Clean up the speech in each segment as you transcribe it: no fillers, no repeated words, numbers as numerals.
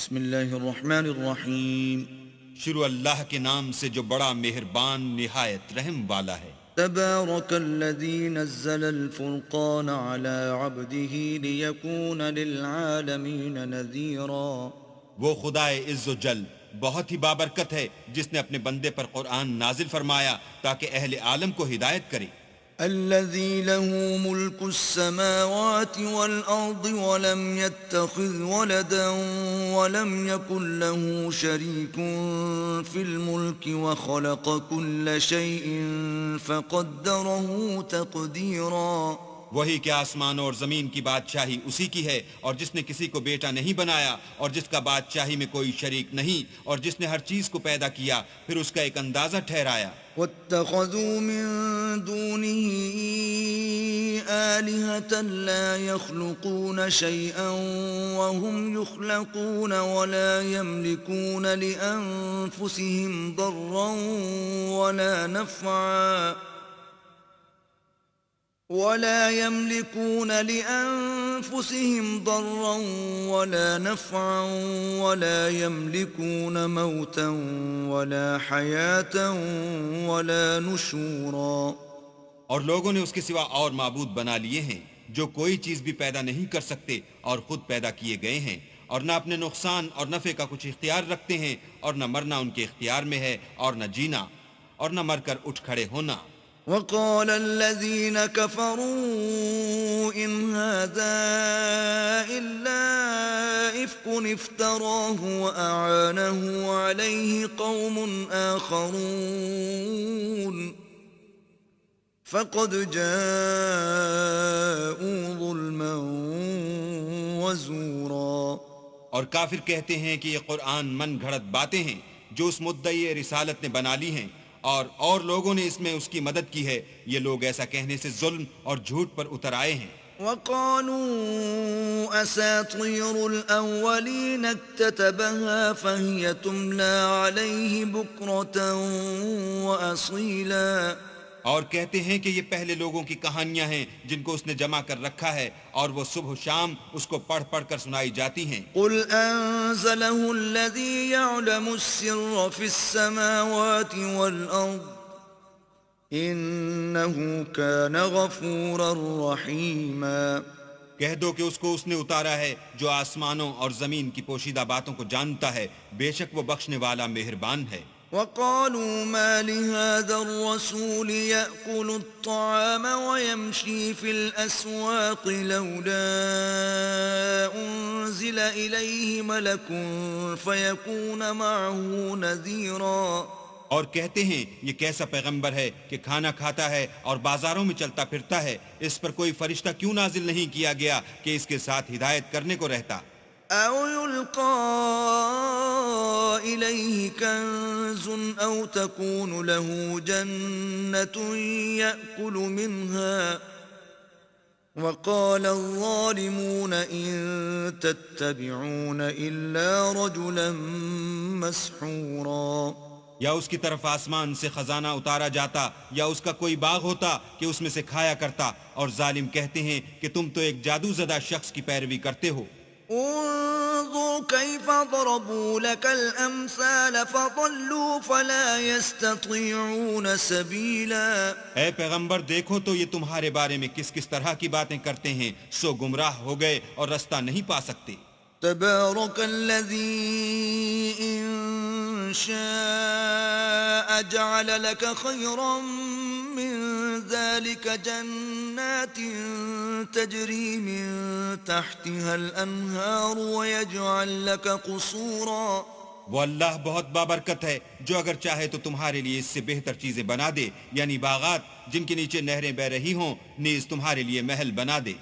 بسم اللہ الرحمن الرحیم. شروع اللہ کے نام سے جو بڑا مہربان نہایت رحم والا ہے. تبارک الذی نزل الفرقان على عبده لیکون للعالمین نذیرا. وہ خدائے عز و جل بہت ہی بابرکت ہے جس نے اپنے بندے پر قرآن نازل فرمایا تاکہ اہل عالم کو ہدایت کرے. الذي له ملك السماوات والأرض ولم يتخذ ولدا ولم يكن له شريك في الملك وخلق كل شيء فقدره تقديرا. وہی کہ آسمانوں اور زمین کی بادشاہی اسی کی ہے، اور جس نے کسی کو بیٹا نہیں بنایا اور جس کا بادشاہی میں کوئی شریک نہیں، اور جس نے ہر چیز کو پیدا کیا پھر اس کا ایک اندازہ ٹھہرایا. واتخذوا من دونه آلهة لا يخلقون شيئا وهم يخلقون ولا يملكون لأنفسهم ضرا ولا نفعا ولا يملكون موتا ولا حياة ولا نشورا. اور لوگوں نے اس کے سوا اور معبود بنا لیے ہیں جو کوئی چیز بھی پیدا نہیں کر سکتے اور خود پیدا کیے گئے ہیں، اور نہ اپنے نقصان اور نفع کا کچھ اختیار رکھتے ہیں، اور نہ مرنا ان کے اختیار میں ہے اور نہ جینا اور نہ مر کر اٹھ کھڑے ہونا. وقال الذين كفروا إن هذا إلا إفك افتراه وأعانه عليه قوم آخرون فقد جاءوا ظلما وزورا. اور کافر کہتے ہیں کہ یہ قرآن من گھڑت باتیں ہیں جو اس مدعی رسالت نے بنا لی ہیں، اور لوگوں نے اس میں اس کی مدد کی ہے. یہ لوگ ایسا کہنے سے ظلم اور جھوٹ پر اتر آئے ہیں. وقالوا أساطير الأولين اكتتبها فهي تملى عليه بكرة وأصيلا. اور کہتے ہیں کہ یہ پہلے لوگوں کی کہانیاں ہیں جن کو اس نے جمع کر رکھا ہے اور وہ صبح و شام اس کو پڑھ پڑھ کر سنائی جاتی ہیں. قل أنزله الذي يعلم السر في السماوات والأرض إنه كان غفورا رحيما. کہہ دو کہ اس کو اس نے اتارا ہے جو آسمانوں اور زمین کی پوشیدہ باتوں کو جانتا ہے، بے شک وہ بخشنے والا مہربان ہے. وقالوا ما لهذا الرسول يأكل الطعام ويمشي في الأسواق لولا أنزل إليه ملك فيكون معه نذيرا. اور کہتے ہیں یہ کیسا پیغمبر ہے کہ کھانا کھاتا ہے اور بازاروں میں چلتا پھرتا ہے، اس پر کوئی فرشتہ کیوں نازل نہیں کیا گیا کہ اس کے ساتھ ہدایت کرنے کو رہتا. أو يلقى إليه كنز أو تكون له جنة يأكل منها. وقال الظالمون إن تتبعون إلا رجلا مسحورا. یا اس کی طرف آسمان سے خزانہ اتارا جاتا یا اس کا کوئی باغ ہوتا کہ اس میں سے کھایا کرتا، اور ظالم کہتے ہیں کہ تم تو ایک جادو زدہ شخص کی پیروی کرتے ہو. انظر كيف ضربوا لك الأمثال فضلوا فلا يستطيعون سبيلا. اے پیغمبر دیکھو تو یہ تمہارے بارے میں کس کس طرح کی باتیں کرتے ہیں، سو گمراہ ہو گئے اور رستہ نہیں پا سکتے. تبارك الذي إن شاء جعل لك خيرا من ذلك جنات تجري من تحتها الأنهار ويجعل لك قصورا. وہ اللہ بہت بابرکت ہے جو اگر چاہے تو تمہارے لیے اس سے بہتر چیزیں بنا دے، یعنی باغات جن کے نیچے نہریں بہ رہی ہوں، نیز تمہارے لیے محل بنا دے.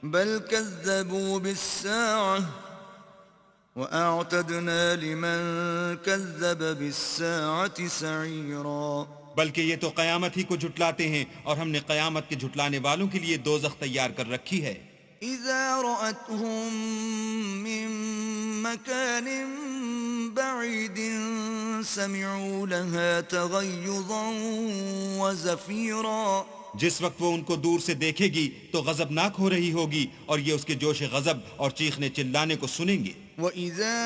بل كذبوا بالساعة وأعتدنا لمن كذب بالساعة سعيرا. بلکہ یہ تو قیامت ہی کو جھٹلاتے ہیں، اور ہم نے قیامت کے جھٹلانے والوں کے لیے دوزخ تیار کر رکھی ہے. إذا رأتهم من مكان بعيد سمعوا لها تغيظا وزفيرا. جس وقت وہ ان کو دور سے دیکھے گی تو غضبناک ہو رہی ہوگی اور یہ اس کے جوش غضب اور چیخنے چلانے کو سنیں گے. وَإِذَا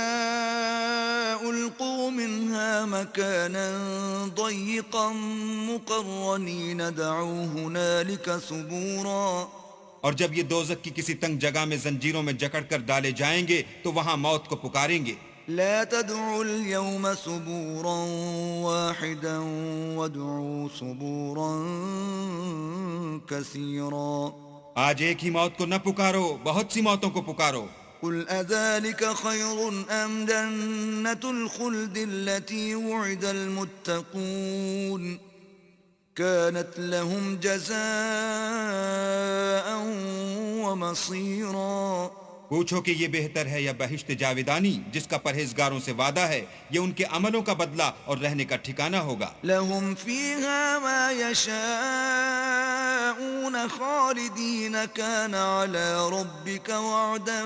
أُلْقُوا مِنْهَا مَكَانًا ضَيِّقًا مُقَرَّنِينَ دَعُوا هُنَالِكَ ثُبُورًا. اور جب یہ دوزخ کی کسی تنگ جگہ میں زنجیروں میں جکڑ کر ڈالے جائیں گے تو وہاں موت کو پکاریں گے. لا تدعوا اليوم ثبورا واحدا وادعوا ثبورا كثيرا. آج ایک ہی موت کو نہ پکارو، بہت سی موتوں کو پکارو. قل أذلك خير أم جنة الخلد التي وعد المتقون كانت لهم جزاء ومصيرا. پوچھو کہ یہ بہتر ہے یا بہشت جاویدانی جس کا پرہیزگاروں سے وعدہ ہے، یہ ان کے عملوں کا بدلہ اور رہنے کا ٹھکانہ ہوگا. لهم فيها ما يشاءون خالدين كان على ربك وعدا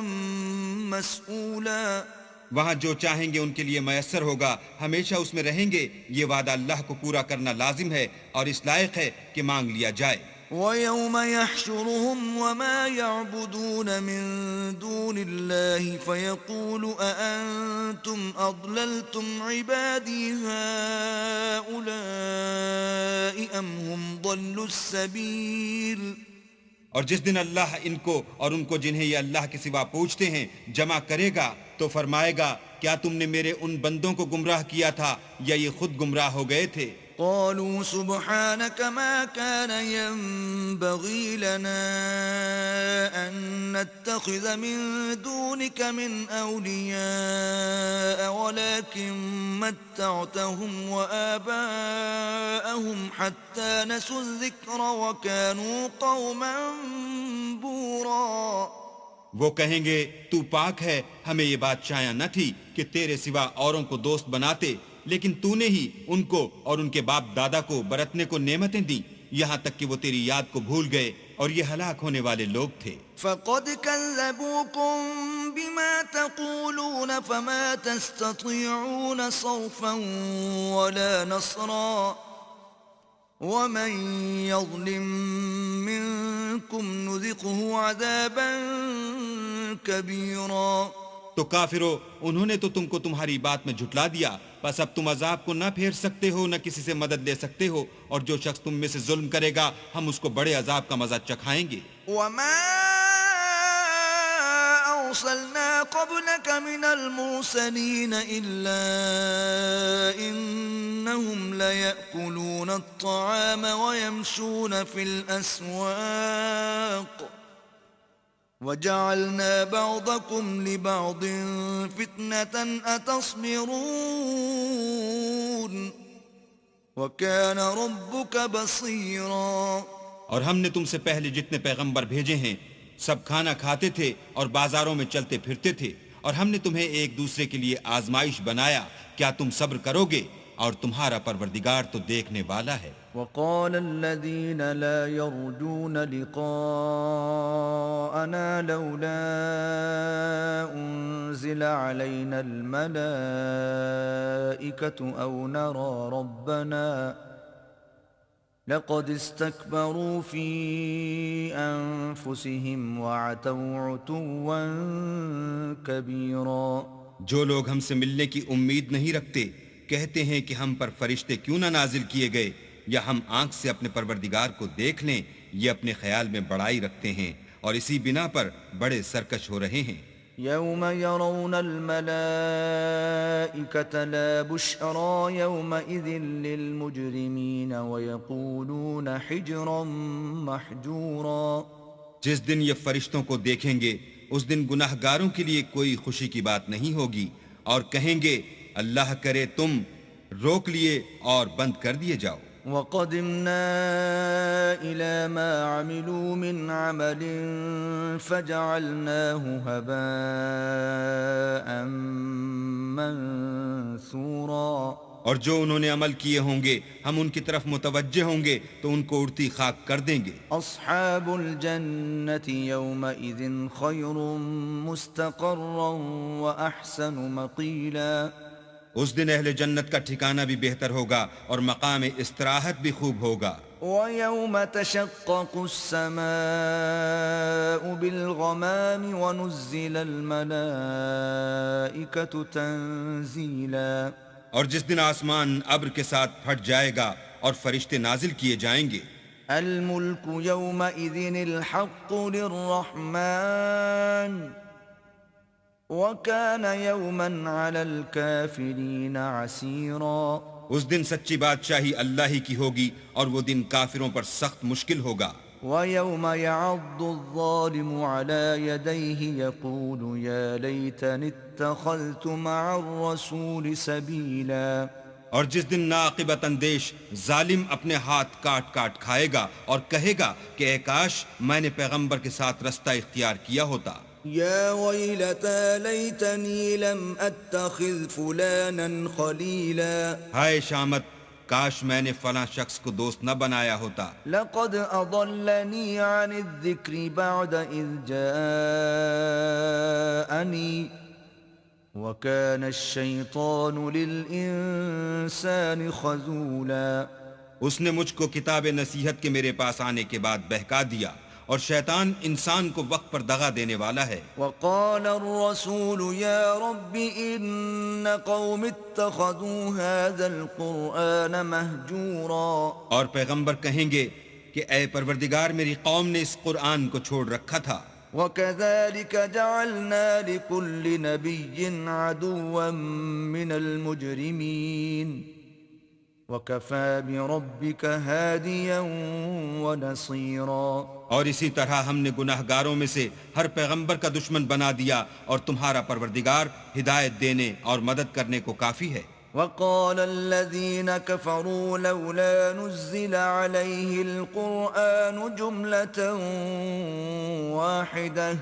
مسئولا. وہاں جو چاہیں گے ان کے لیے میسر ہوگا، ہمیشہ اس میں رہیں گے. یہ وعدہ اللہ کو پورا کرنا لازم ہے اور اس لائق ہے کہ مانگ لیا جائے. وَيَوْمَ يَحْشُرُهُمْ وَمَا يَعْبُدُونَ مِن دُونِ اللَّهِ فَيَقُولُ أَأَنْتُمْ أَضْلَلْتُمْ عِبَادِي هَؤُلَاءِ أَمْ هُمْ ضَلُّوا السَّبِيلَ. اور جس دن اللہ ان کو اور ان کو جنہیں یہ اللہ کے سوا پوچھتے ہیں جمع کرے گا تو فرمائے گا کیا تم نے میرے ان بندوں کو گمراہ کیا تھا یا یہ خود گمراہ ہو گئے تھے. قالوا سبحانك ما كان ينبغي لنا أن نتخذ من دونك من أولياء ولكن متعتهم وآباءهم حتى نسوا الذكر وكانوا قوما بورا. وہ کہیں گے تو پاک ہے، ہمیں یہ بات چاہیے نہ تھی کہ تیرے سوا اوروں کو دوست بناتے، لیکن تو نے ہی ان کو اور ان کے باپ دادا کو برتنے کو نعمتیں دیں یہاں تک کہ وہ تیری یاد کو بھول گئے اور یہ ہلاک ہونے والے لوگ تھے. فقد كذبوكم بما تقولون فما تستطيعون صرفا ولا نصرا ومن يظلم منكم نذقه عذابا كبيرا. تو کافرو، انہوں نے تو تم کو تمہاری بات میں جھٹلا دیا، بس اب تم عذاب کو نہ پھیر سکتے ہو نہ کسی سے مدد لے سکتے ہو، اور جو شخص تم میں سے ظلم کرے گا ہم اس کو بڑے عذاب کا مزہ چکھائیں گے. وما أرسلنا قبلك من المرسلين إلا إنهم ليأكلون الطعام ويمشون في الأسواق وجعلنا بعضكم لبعض فتنة أتصبرون وكان ربك بصيرا. اور ہم نے تم سے پہلے جتنے پیغمبر بھیجے ہیں سب کھانا کھاتے تھے اور بازاروں میں چلتے پھرتے تھے، اور ہم نے تمہیں ایک دوسرے کے لیے آزمائش بنایا، کیا تم صبر کرو گے؟ اور تمہارا پروردگار تو دیکھنے والا ہے. وقال الذين لا يرجون لقاءنا لولا أنزل علينا الملائكة أو نرى ربنا لقد استكبروا في أنفسهم وعتوا عتوا كبيرا. جو لوگ ہم سے ملنے کی امید نہیں رکھتے کہتے ہیں کہ ہم پر فرشتے کیوں نہ نازل کیے گئے یا ہم آنکھ سے اپنے پروردگار کو دیکھ لیں. یہ اپنے خیال میں بڑائی رکھتے ہیں اور اسی بنا پر بڑے سرکش ہو رہے ہیں. يوم يرون الملائكة لا بشرى يومئذ للمجرمين ويقولون حجرا محجورا. جس دن یہ فرشتوں کو دیکھیں گے اس دن گناہ گاروں کے لیے کوئی خوشی کی بات نہیں ہوگی اور کہیں گے اللہ کرے تم روک لیے اور بند کر دیے جاؤ. وَقَدِمْنَا إِلَى مَا عَمِلُوا مِنْ عَمَلٍ فَجَعَلْنَاهُ هَبَاءً مَنْثُورًا. اور جو انہوں نے عمل کیے ہوں گے ہم ان کی طرف متوجہ ہوں گے تو ان کو اڑتی خاک کر دیں گے. أَصْحَابُ الْجَنَّةِ يَوْمَئِذٍ خَيْرٌ مُسْتَقَرًّا وَأَحْسَنُ مَقِيلًا. اس دن اہل جنت کا ٹھکانہ بھی بہتر ہوگا اور مقام استراحت بھی خوب ہوگا. ويوم تشقق السماء بالغمام ونزل الملائكة تنزيلا اور جس دن آسمان ابر کے ساتھ پھٹ جائے گا اور فرشتے نازل کیے جائیں گے. الملك يومئذ الحق للرحمن وكان يوما على الكافرين عسيرا. اس دن سچی بادشاہی اللہ ہی کی ہوگی اور وہ دن کافروں پر سخت مشکل ہوگا. ويوم يعض الظالم على يديه يقول يا ليتني اتخذت مع الرسول سبيلا. اور جس دن ناقبت اندیش ظالم اپنے ہاتھ کاٹ کاٹ کھائے گا اور کہے گا کہ اے کاش میں نے پیغمبر کے ساتھ رستہ اختیار کیا ہوتا. يا ويلتى ليتني لم اتخذ فلانا خليلا. ہائے شامت، کاش میں نے فلاں شخص کو دوست نہ بنایا ہوتا. لقد اضلني عن الذكر بعد اذ جاءني وكان الشيطان للانسان خذولا. اس نے مجھ کو کتاب نصیحت کے میرے پاس آنے کے بعد بہکا دیا اور شیطان انسان کو وقت پر دغا دینے والا ہے. وقال الرسول يا رب ان قوم اتخذوا هذا القرآن مهجورا. اور پیغمبر کہیں گے کہ اے پروردگار میری قوم نے اس قرآن کو چھوڑ رکھا تھا. وكذلك جعلنا لكل نبي عدوا من المجرمين وكفى بربك هاديا ونصيرا. اور اسی طرح ہم نے گناہ گاروں میں سے ہر پیغمبر کا دشمن بنا دیا اور تمہارا پروردگار ہدایت دینے اور مدد کرنے کو کافی ہے. وقال الذين كفروا لولا نزل عليه القرآن جملة واحدة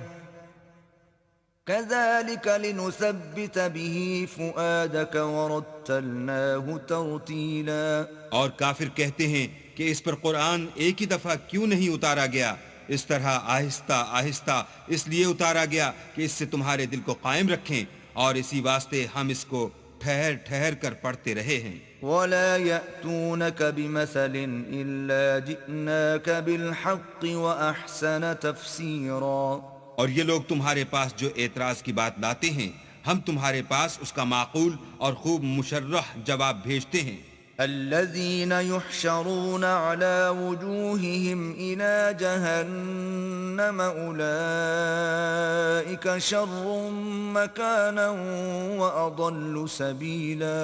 كذلك لنثبت به فؤادك ورتلناه ترتيلا. اور کافر کہتے ہیں کہ اس پر قرآن ایک ہی دفعہ کیوں نہیں اتارا گیا؟ اس طرح آہستہ آہستہ اس لیے اتارا گیا کہ اس سے تمہارے دل کو قائم رکھیں، اور اسی واسطے ہم اس کو ٹھہر ٹھہر کر پڑھتے رہے ہیں. ولا يأتونك بمثل إلا جئناك بالحق وأحسن تفسيرا. اور یہ لوگ تمہارے پاس جو اعتراض کی بات لاتے ہیں ہم تمہارے پاس اس کا معقول اور خوب مشرح جواب بھیجتے ہیں. الذين يحشرون على وجوههم إلى جهنم أولئك شر مكانا وأضل سبيلا.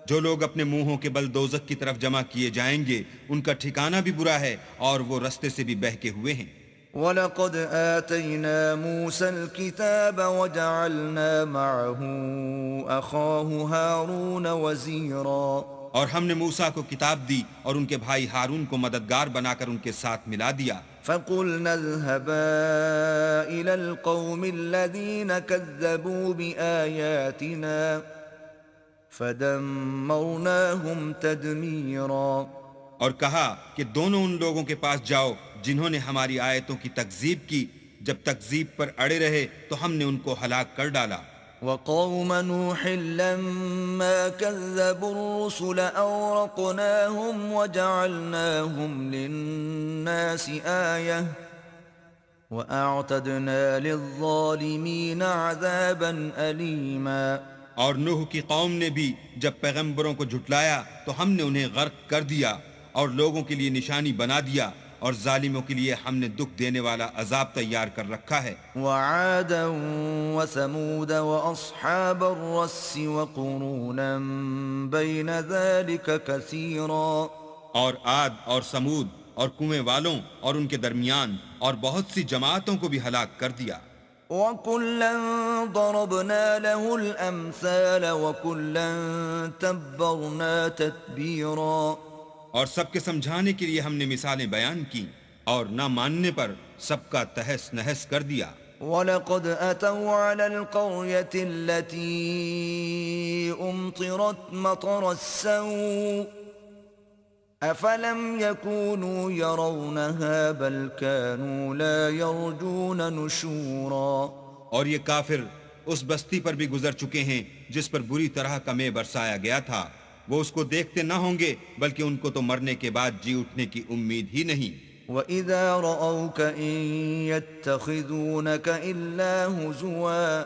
جو لوگ اپنے منہوں کے بل دوزخ کی طرف جمع کیے جائیں گے ان کا ٹھکانہ بھی برا ہے اور وہ رستے سے بھی بہکے ہوئے ہیں. وَلَقَدْ آتَيْنَا مُوسَى الْكِتَابَ وَجَعَلْنَا مَعَهُ أَخَاهُ هَارُونَ وَزِيرًا. اور ہم نے موسیٰ کو کتاب دی اور ان کے بھائی ہارون کو مددگار بنا کر ان کے ساتھ ملا دیا. فَقُلْنَا اذْهَبَا إِلَى الْقَوْمِ الَّذِينَ كَذَّبُوا بِآيَاتِنَا فَدَمَّرْنَاهُمْ تَدْمِيرًا. اور کہا کہ دونوں ان لوگوں کے پاس جاؤ جنہوں نے ہماری آیتوں کی تکذیب کی، جب تکذیب پر اڑے رہے تو ہم نے ان کو ہلاک کر ڈالا. وقوم نوح لما كذبوا الرسل أورقناهم وجعلناهم للناس آية وأعتدنا للظالمين عذابا أليما. اور نوح کی قوم نے بھی جب پیغمبروں کو جھٹلایا تو ہم نے انہیں غرق کر دیا اور لوگوں کے لیے نشانی بنا دیا، اور ظالموں کے لیے ہم نے دکھ دینے والا عذاب تیار کر رکھا ہے. وعادا وثمود واصحاب الرس وقرونا بين ذلك كثيرا. اور عاد اور سمود اور کنویں والوں اور ان کے درمیان اور بہت سی جماعتوں کو بھی ہلاک کر دیا. وَكُلًّا ضَرَبْنَا لَهُ الْأَمْثَالَ وَكُلًّا تَبَّرْنَا تَتْبِيرًا. اور سب کے سمجھانے کے لیے ہم نے مثالیں بیان کی اور نہ ماننے پر سب کا تہس نہس کر دیا. وَلَقَدْ أَتَوْا عَلَى الْقَرْيَةِ الَّتِي أُمْطِرَتْ مَطَرَ السَّوْءِ أَفَلَمْ يَكُونُوا يَرَوْنَهَا بَلْ كَانُوا لَا يَرْجُونَ نُشُورًا. اور یہ کافر اس بستی پر بھی گزر چکے ہیں جس پر بری طرح کا مے برسایا گیا تھا. وہ اس کو دیکھتے نہ ہوں گے بلکہ ان کو تو مرنے کے بعد جی اٹھنے کی امید ہی نہیں۔ وَإِذَا رَأَوْكَ إِن يَتَّخِذُونَكَ إِلَّا هُزُوًا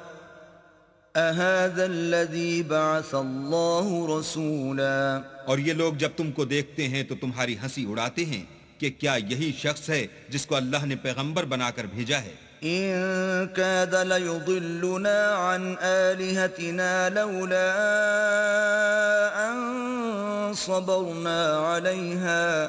أَهَذَا الَّذِي بَعَثَ اللَّهُ رَسُولًا۔ اور یہ لوگ جب تم کو دیکھتے ہیں تو تمہاری ہنسی اڑاتے ہیں کہ کیا یہی شخص ہے جس کو اللہ نے پیغمبر بنا کر بھیجا ہے؟ إِن كَادَ لَيُضِلُّنَا عَنْ آلِهَتِنَا لَوْلَا أَن صَبَرْنَا عَلَيْهَا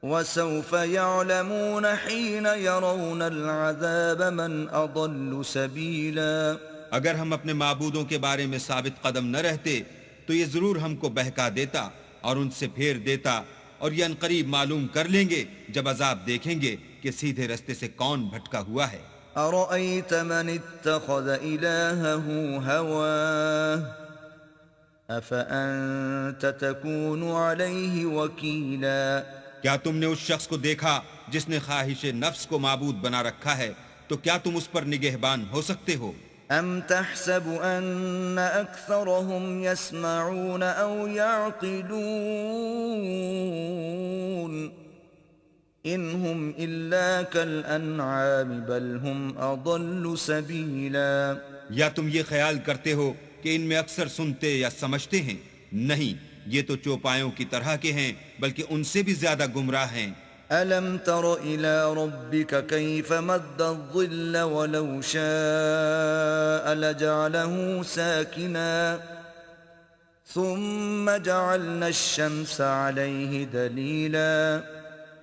وَسَوْفَ يَعْلَمُونَ حِينَ يَرَوْنَ الْعَذَابَ مَنْ أَضَلُّ سَبِيلًا۔ اگر ہم اپنے معبودوں کے بارے میں ثابت قدم نہ رہتے تو یہ ضرور ہم کو بہکا دیتا اور ان سے پھیر دیتا، اور یہ عنقریب معلوم کر لیں گے جب عذاب دیکھیں گے کہ سیدھے رستے سے کون بھٹکا ہوا ہے۔ أَرَأَيْتَ مَنِ اتَّخَذَ إِلَٰهَهُ هَوَاهُ أَفَأَنتَ تَكُونُ عَلَيْهِ وَكِيلًا۔ کیا تم نے اس شخص کو دیکھا جس نے خواہش نفس کو معبود بنا رکھا ہے، تو کیا تم اس پر نگہبان ہو سکتے ہو؟ أَمْ تَحْسَبُ أَنَّ أَكْثَرَهُمْ يَسْمَعُونَ أَوْ يَعْقِلُونَ إِنْ هُمْ إِلَّا كَالْأَنْعَامِ بَلْ هُمْ أَضَلُّ سَبِيلًا۔ یا تم یہ خیال کرتے ہو کہ ان میں اکثر سنتے یا سمجھتے ہیں؟ نہیں، یہ تو چوپایوں کی طرح کے ہیں، بلکہ ان سے بھی زیادہ گمراہ ہیں۔ أَلَمْ تَرَ إِلَى رَبِّكَ كَيْفَ مَدَّ الظِّلَّ وَلَوْ شَاءَ لَجَعَلَهُ سَاكِنًا ثُمَّ جَعَلْنَا الشَّمْسَ عَلَيْهِ دَلِيلًا۔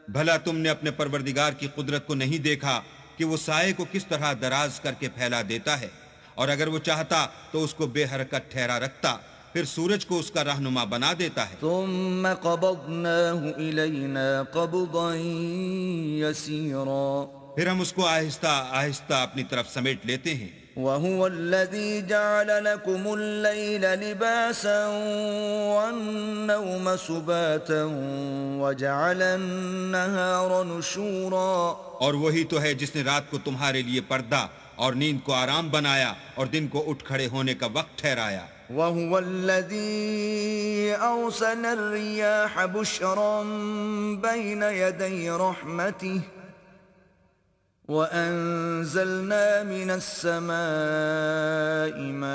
بھلا تم نے اپنے پروردگار کی قدرت کو نہیں دیکھا کہ وہ سائے کو کس طرح دراز کر کے پھیلا دیتا ہے، اور اگر وہ چاہتا تو اس کو بے حرکت ٹھہرا رکھتا، پھر سورج کو اس کا رہنما بنا دیتا ہے۔ ثُمَّ قَبَضْنَاهُ إِلَيْنَا قَبْضًا يَسِيرًا۔ پھر ہم اس کو آہستہ آہستہ اپنی طرف سمیٹ لیتے ہیں۔ وَهُوَ الَّذِي جَعَلَ لَكُمُ اللَّيْلَ لِبَاسًا وَالنَّوْمَ سُبَاتًا وَجَعَلَ النَّهَارَ نُشُورًا۔ اور وہی تو ہے جس نے رات کو تمہارے لیے پردہ اور نیند کو آرام بنایا اور دن کو اٹھ کھڑے ہونے کا وقت ٹھہرایا۔ وَهُوَ الَّذِي أَرْسَلَ الرِّيَاحَ بُشْرًا بَيْنَ يَدَيْ رَحْمَتِهِ وَأَنزَلْنَا مِنَ السَّمَاءِ مَاءً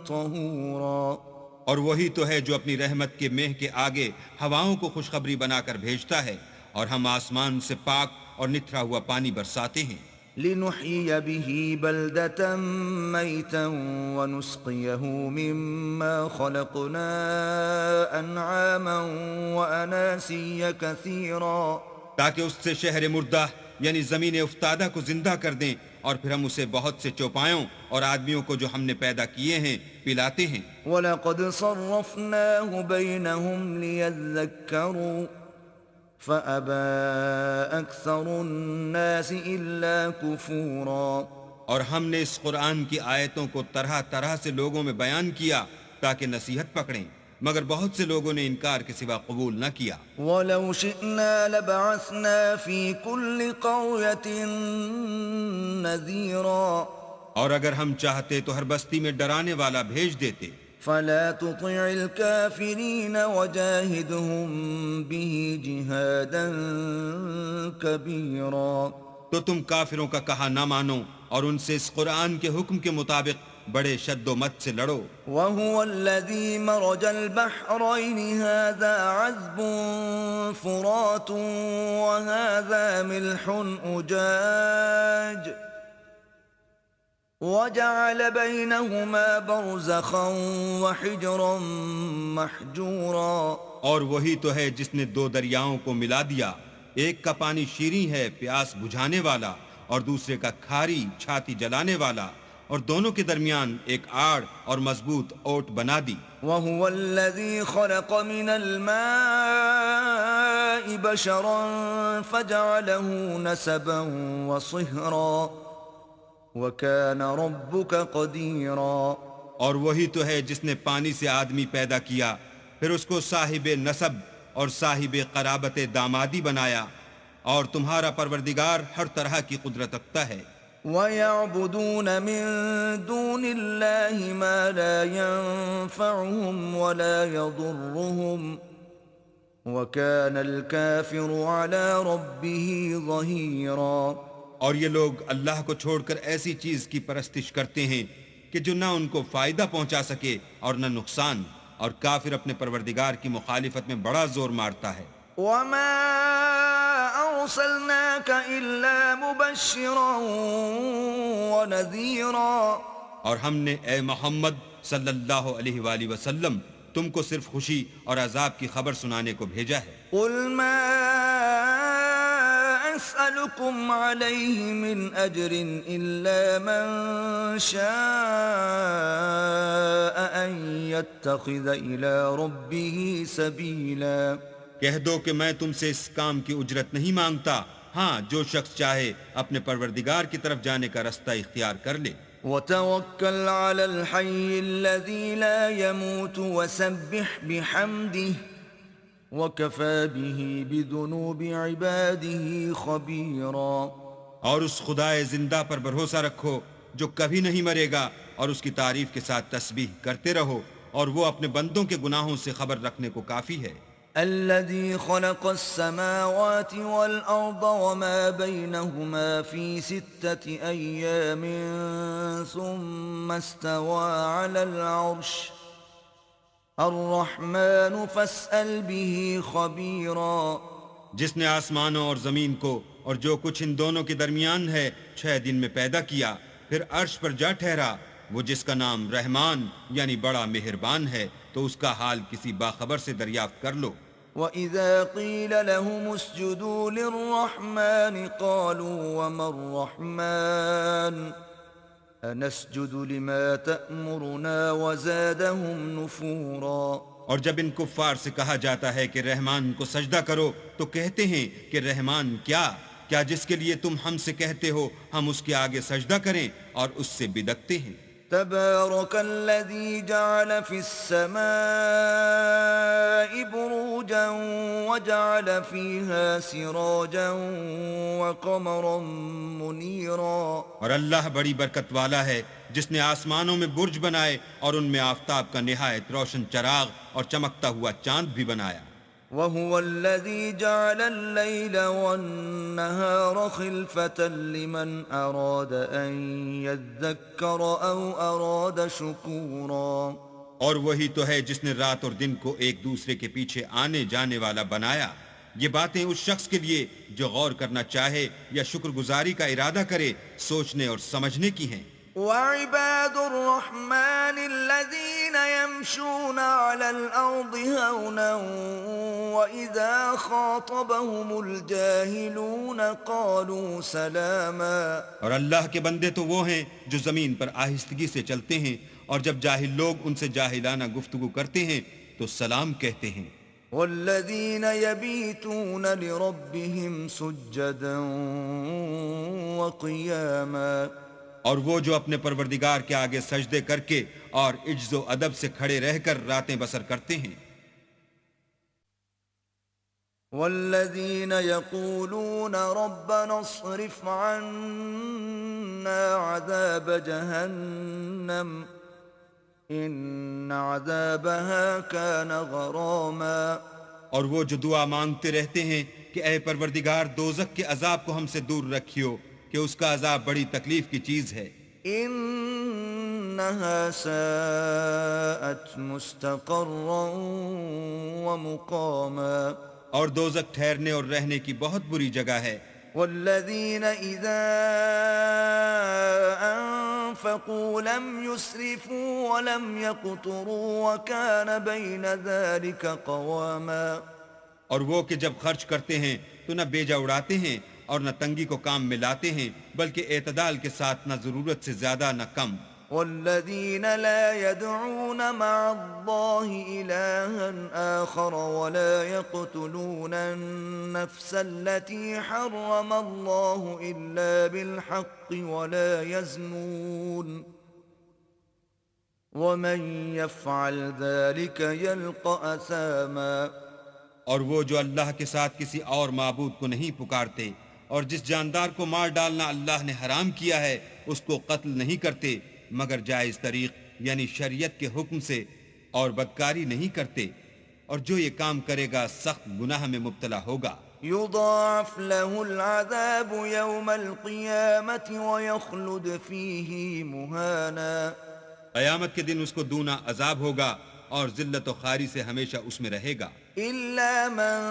طَهُورًا۔ اور وہی تو ہے جو اپنی رحمت کے مہ کے آگے ہواؤں کو خوشخبری بنا کر بھیجتا ہے، اور ہم آسمان سے پاک اور نتھرا ہوا پانی برساتے ہیں۔ لِنُحْيِيَ بِهِ بَلْدَةً مَيْتًا وَنُسْقِيَهُ مِمَّا خَلَقْنَا أَنْعَامًا وَأَنَاسِيَّ كَثِيرًا۔ تاکہ اس سے شہر مردہ یعنی زمین افتادہ کو زندہ کر دیں، اور پھر ہم اسے بہت سے چوپایوں اور آدمیوں کو جو ہم نے پیدا کیے ہیں پلاتے ہیں۔ وَلَقَدْ صَرَّفْنَاهُ بَيْنَهُمْ لِيَذَّكَّرُوا فَأَبَى أَكْثَرُ النَّاسِ إِلَّا كُفُورًا۔ اور ہم نے اس قرآن کی آیتوں کو طرح طرح سے لوگوں میں بیان کیا تاکہ نصیحت پکڑیں، مگر بہت سے لوگوں نے انکار کے سوا قبول نہ کیا۔ وَلَوْ شِئْنَا لَبَعَثْنَا فِي كُلِّ قَرْيَةٍ نَذِيرًا۔ اور اگر ہم چاہتے تو ہر بستی میں ڈرانے والا بھیج دیتے۔ فَلَا تُطِعِ الْكَافِرِينَ وَجَاهِدْهُمْ بِهِ جِهَادًا كَبِيرًا۔ تو تم کافروں کا کہا نہ مانو اور ان سے اس قرآن کے حکم کے مطابق بڑے شد و مت سے لڑو۔ وَهُوَ الَّذِي مَرَجَ الْبَحْرَيْنِ هَذَا عَذْبٌ فُرَاتٌ وَهَذَا مِلْحٌ أُجَاجٌ وَجَعَلَ بَيْنَهُمَا بَرْزَخًا وَحِجْرًا مَحْجُورًا۔ اور وہی تو ہے جس نے دو دریاؤں کو ملا دیا، ایک کا پانی شیریں ہے پیاس بجھانے والا، اور دوسرے کا کھاری چھاتی جلانے والا، اور دونوں کے درمیان ایک آڑ اور مضبوط اوٹ بنا دی۔ وَهُوَ الَّذِي خَلَقَ مِنَ الْمَاءِ بَشَرًا فَجَعَلَهُ نَسَبًا وَصِهْرًا وَكَانَ رَبُّكَ قَدِيرًا۔ اور وہی تو ہے جس نے پانی سے آدمی پیدا کیا، پھر اس کو صاحب نسب اور صاحب قرابت دامادی بنایا، اور تمہارا پروردگار ہر طرح کی قدرت رکھتا ہے۔ وَيَعْبُدُونَ مِن دُونِ اللَّهِ مَا لَا يَنفَعُهُمْ وَلَا يَضُرُّهُمْ وَكَانَ الْكَافِرُ عَلَى رَبِّهِ ظَهِيرًا۔ اور یہ لوگ اللہ کو چھوڑ کر ایسی چیز کی پرستش کرتے ہیں کہ جو نہ ان کو فائدہ پہنچا سکے اور نہ نقصان، اور کافر اپنے پروردگار کی مخالفت میں بڑا زور مارتا ہے۔ وَمَا أَرْسَلْنَاكَ إِلَّا مُبَشِّرًا وَنَذِيرًا۔ اور ہم نے اے محمد صلی اللہ علیہ وآلہ وسلم تم کو صرف خوشی اور عذاب کی خبر سنانے کو بھیجا ہے۔ قُلْ مَا أَسْأَلُكُمْ عَلَيْهِ مِنْ أَجْرٍ إِلَّا مَنْ شَاءَ أَنْ يَتَّخِذَ إِلَى رَبِّهِ سَبِيلًا۔ کہہ دو کہ میں تم سے اس کام کی اجرت نہیں مانگتا، ہاں جو شخص چاہے اپنے پروردگار کی طرف جانے کا رستہ اختیار کر لے۔ وَتَوَكَّلْ عَلَى الْحَيِّ الَّذِي لَا يَمُوتُ وَسَبِّحْ بِحَمْدِهِ وَكَفَى بِهِ بِذُنُوبِ عِبَادِهِ خَبِيرًا۔ اور اس خدائے زندہ پر بھروسہ رکھو جو کبھی نہیں مرے گا، اور اس کی تعریف کے ساتھ تسبیح کرتے رہو، اور وہ اپنے بندوں کے گناہوں سے خبر رکھنے کو کافی ہے۔ الذي خلق السماوات والأرض وما بينهما في 6 أيام ثم استوى على العرش الرحمن فاسأل به خبيرا۔ جس نے آسمانوں اور زمین کو اور جو کچھ ان دونوں کے درمیان ہے 6 دن میں پیدا کیا، پھر عرش پر جا ٹھہرا، وہ جس کا نام رحمان یعنی بڑا مہربان ہے، تو اس کا حال کسی باخبر سے دریافت کر لو۔ وَإِذَا قِيلَ لَهُمُ اسْجُدُوا لِلرَّحْمَنِ قَالُوا وَمَا الرَّحْمَنُ أَنَسْجُدُ لِمَا تَأْمُرُنَا وَزَادَهُمْ نُفُورًا۔ اور جب ان کفار سے کہا جاتا ہے کہ رحمان کو سجدہ کرو تو کہتے ہیں کہ رحمان کیا جس کے لیے تم ہم سے کہتے ہو ہم اس کے آگے سجدہ کریں، اور اس سے بدکتے ہیں۔ تبارك الذي جعل في السماء بروجا وجعل فيها سراجا وقمرا منيرا۔ اور اللہ بڑی برکت والا ہے جس نے آسمانوں میں برج بنائے اور ان میں آفتاب کا نہایت روشن چراغ اور چمکتا ہوا چاند بھی بنایا۔ وَهُوَ الَّذِي جَعَلَ اللَّيْلَ وَالنَّهَارَ خِلْفَةً لِمَنْ أَرَادَ أَنْ يَذَّكَّرَ أَوْ أَرَادَ شُكُورًا۔ اور وہی تو ہے جس نے رات اور دن کو ایک دوسرے کے پیچھے آنے جانے والا بنایا۔ یہ باتیں اس شخص کے لیے جو غور کرنا چاہے یا شکر گزاری کا ارادہ کرے، سوچنے اور سمجھنے کی ہیں۔ وَعِبَادُ الرَّحْمَنِ الَّذِينَ يَمْشُونَ عَلَى الْأَرْضِ هَوْنًا وَإِذَا خَاطَبَهُمُ الْجَاهِلُونَ قَالُوا سَلَامًا۔ اور اللہ کے بندے تو وہ ہیں جو زمین پر آہستگی سے چلتے ہیں، اور جب جاہل لوگ ان سے جاہلانہ گفتگو کرتے ہیں تو سلام کہتے ہیں۔ وَالَّذِينَ يَبِيتُونَ لِرَبِّهِمْ سُجَّدًا وَقِيَامًا۔ اور وہ جو اپنے پروردگار کے آگے سجدے کر کے اور عجز و ادب سے کھڑے رہ کر راتیں بسر کرتے ہیں۔ والذین یقولون ربنا اصرف عنا عذاب جہنم ان عذابها كان غراما۔ اور وہ جو دعا مانگتے رہتے ہیں کہ اے پروردگار دوزخ کے عذاب کو ہم سے دور رکھیو کہ اس کا عذاب بڑی تکلیف کی چیز ہے۔ انها ساءت مستقرا ومقاما۔ اور دوزخ ٹھہرنے اور رہنے کی بہت بری جگہ ہے۔ والذین اذا انفقوا لم يسرفوا ولم يقتروا وكان بين ذلك قواما۔ اور وہ کہ جب خرچ کرتے ہیں تو نہ بیجا اڑاتے ہیں اور نہ تنگی کو کام میں لاتے ہیں، بلکہ اعتدال کے ساتھ نہ ضرورت سے زیادہ نہ کم۔ والذین لا يدعون مع الله إلها آخر ولا يقتلون النفس التي حرم الله إلا بالحق ولا يزنون ومن يفعل ذلك يلقى أثاما۔ اور وہ جو اللہ کے ساتھ کسی اور معبود کو نہیں پکارتے اور جس جاندار کو مار ڈالنا اللہ نے حرام کیا ہے اس کو قتل نہیں کرتے مگر جائز طریق یعنی شریعت کے حکم سے، اور بدکاری نہیں کرتے، اور جو یہ کام کرے گا سخت گناہ میں مبتلا ہوگا۔ يضاعف له العذاب يوم القيامة ويخلد فيه مهانا قیامت کے دن اس کو دونا عذاب ہوگا اور ذلت و خواری سے ہمیشہ اس میں رہے گا، إلا من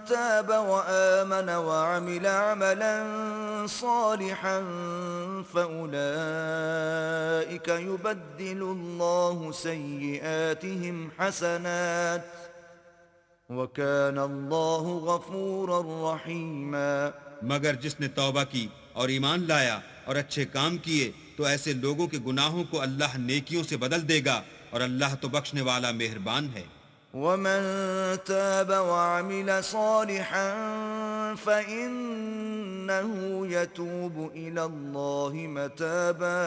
تاب وآمن وعمل عملا صالحا فأولئك يبدل الله سيئاتهم حسنات وكان الله غفورا رحيما۔ مگر جس نے توبہ کی اور ایمان لایا اور اچھے کام کیے تو ایسے لوگوں کے گناہوں کو اللہ نیکیوں سے بدل دے گا، اور اللہ تو بخشنے والا مہربان ہے۔ ومن تاب وعمل صالحا فإنه يتوب إلى الله متابا۔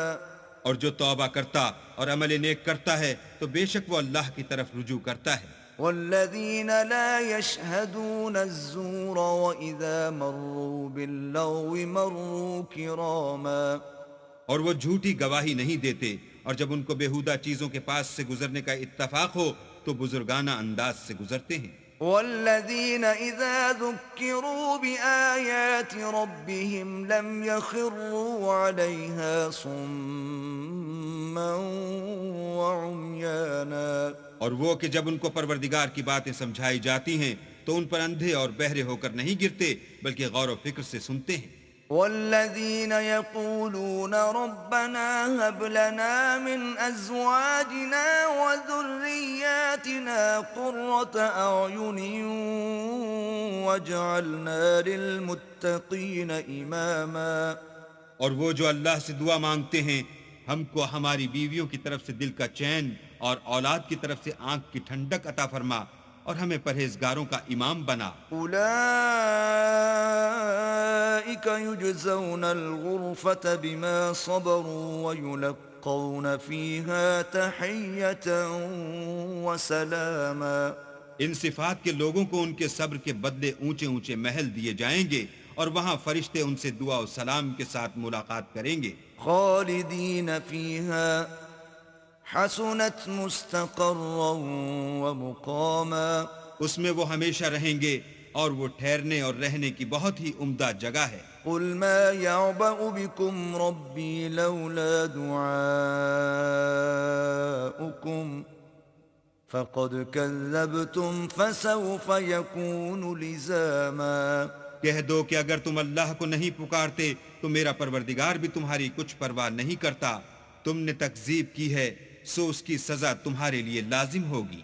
اور جو توبہ کرتا اور عمل نیک کرتا ہے تو بے شک وہ اللہ کی طرف رجوع کرتا ہے۔ والذين لا يشهدون الزور وإذا مروا باللغو مروا كراما۔ اور وہ جھوٹی گواہی نہیں دیتے، اور جب ان کو بےہودہ چیزوں کے پاس سے گزرنے کا اتفاق ہو تو بزرگانہ انداز سے گزرتے ہیں۔ والذين إذا ذكروا بآيات ربهم لم يخروا عليها صما وعميانا۔ اور وہ کہ جب ان کو پروردگار کی باتیں سمجھائی جاتی ہیں تو ان پر اندھے اور بہرے ہو کر نہیں گرتے بلکہ غور و فکر سے سنتے ہیں۔ والذين يقولون ربنا هب لنا من أزواجنا وذرياتنا قرة أعين واجعلنا للمتقين إماما۔ اور وہ جو اللہ سے دعا مانگتے ہیں ہم کو ہماری بیویوں کی طرف سے دل کا چین اور اولاد کی طرف سے آنکھ کی ٹھنڈک عطا فرما اور ہمیں پرہیزگاروں کا امام بنا۔ أولئك يجزون الغرفة بما صبروا ويلقون فيها تحية وسلاما۔ ان صفات کے لوگوں کو ان کے صبر کے بدلے اونچے اونچے محل دیے جائیں گے اور وہاں فرشتے ان سے دعا و سلام کے ساتھ ملاقات کریں گے۔ خالدين فيها حسنت مستقرا ومقاما۔ اس میں وہ ہمیشہ رہیں گے اور وہ ٹھہرنے اور رہنے کی بہت ہی عمدہ جگہ ہے۔ قل ما يعبأ بكم ربي لولا دعاؤكم فقد كذبتم فسوف يكون لزاما۔ کہہ دو کہ اگر تم اللہ کو نہیں پکارتے تو میرا پروردگار بھی تمہاری کچھ پرواہ نہیں کرتا، تم نے تکذیب کی ہے سو اس کی سزا تمہارے لیے لازم ہوگی۔